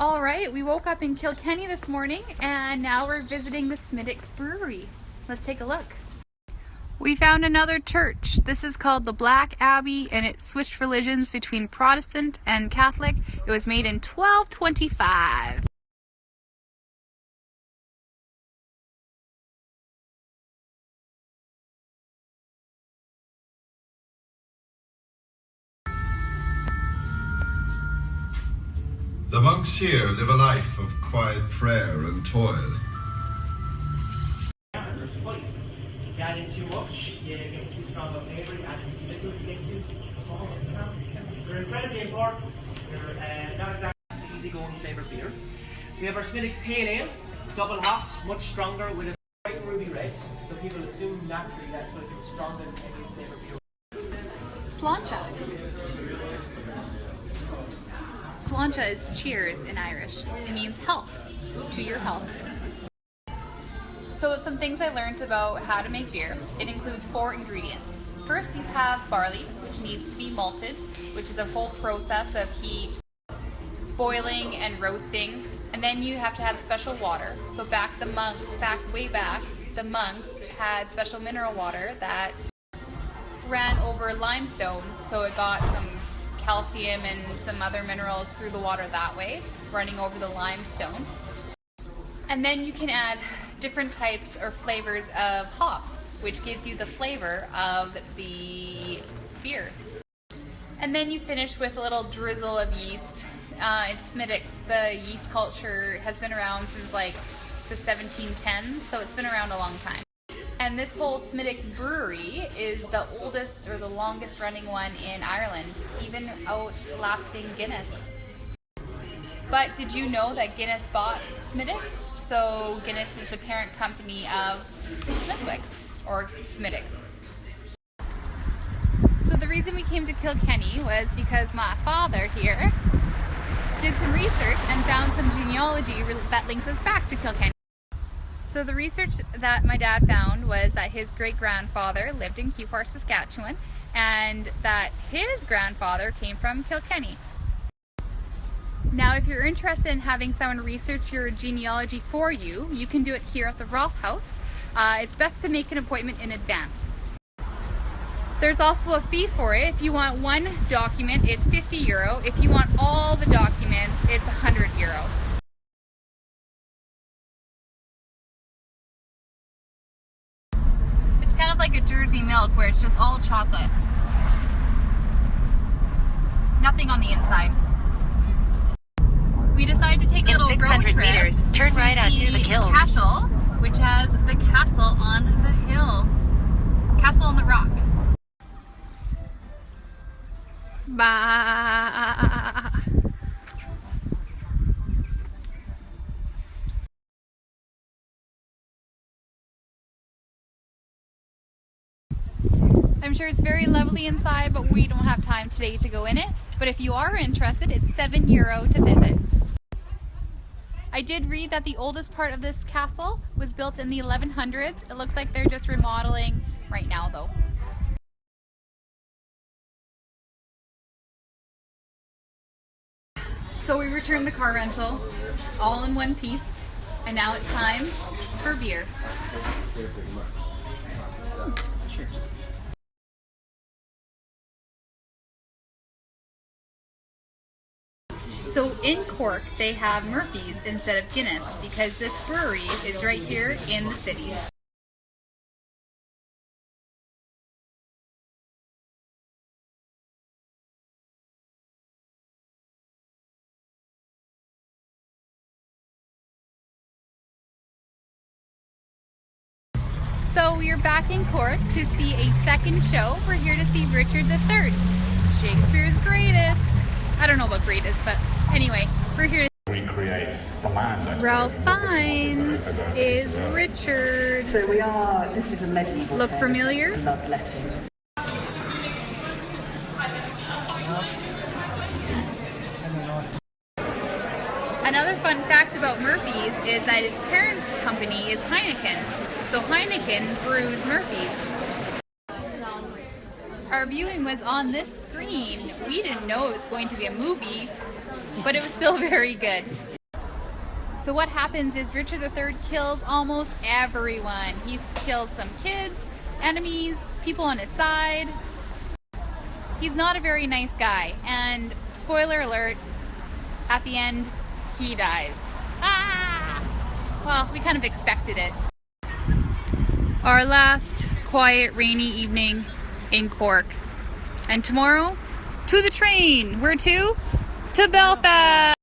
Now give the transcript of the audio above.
All right, we woke up in Kilkenny this morning and now we're visiting the Smithwick's Brewery. Let's take a look. We found another church. This is called the Black Abbey and it switched religions between Protestant and Catholic. It was made in 1225. The monks here live a life of quiet prayer and toil. Or spice. If you add in too much, you get too strong a flavour. You add in too little, you get too small. They're incredibly important. They're not exactly easygoing flavoured beer. We have our Smithwick's Pale Ale, double hopped, much stronger with a bright ruby red. So people assume naturally that's what the strongest English flavoured beer. Sláinte. Sláinte is cheers in Irish. It means health, to your health. So some things I learned about how to make beer. It includes 4 ingredients. First you have barley, which needs to be malted, which is a whole process of heat, boiling and roasting. And then you have to have special water. So way back, the monks had special mineral water that ran over limestone, so it got some calcium and some other minerals through the water that way, running over the limestone. And then you can add different types or flavors of hops, which gives you the flavor of the beer. And then you finish with a little drizzle of yeast. In Smithwick's, the yeast culture has been around since like the 1710s, so it's been around a long time. And this whole Smithwick's Brewery is the oldest or the longest running one in Ireland, even outlasting Guinness. But did you know that Guinness bought Smithwick's? So Guinness is the parent company of Smithwick's, or Smithwick's. So the reason we came to Kilkenny was because my father here did some research and found some genealogy that links us back to Kilkenny. So the research that my dad found was that his great-grandfather lived in Cupar, Saskatchewan, and that his grandfather came from Kilkenny. Now, if you're interested in having someone research your genealogy for you, you can do it here at the Rolfe House. It's best to make an appointment in advance. There's also a fee for it. If you want one document, it's €50. If you want all the documents, it's €100. It's kind of like a Jersey milk where it's just all chocolate. Nothing on the inside. We decided to take a little road 600 trip meters, turn right onto the Kiln. Cashel, which has the castle on the hill. Castle on the rock. Bah. I'm sure it's very lovely inside, but we don't have time today to go in it. But if you are interested, it's €7 to visit. I did read that the oldest part of this castle was built in the 1100s. It looks like they're just remodeling right now though. So we returned the car rental all in one piece, and now it's time for beer. Cheers. So in Cork, they have Murphy's instead of Guinness because this brewery is right here in the city. So we are back in Cork to see a second show. We're here to see Richard III, Shakespeare's greatest. I don't know about greatest, but anyway, we're here to recreate the land. Ralph Fiennes is Richard. So this is a medieval Look tale, familiar? Bloodletting. Another fun fact about Murphy's is that its parent company is Heineken. So Heineken brews Murphy's. Our viewing was on this screen. We didn't know it was going to be a movie, but it was still very good. So what happens is Richard III kills almost everyone. He kills some kids, enemies, people on his side. He's not a very nice guy. And spoiler alert, at the end, he dies. Ah! Well, we kind of expected it. Our last quiet, rainy evening in Cork. And tomorrow, to the train. Where to? To Belfast!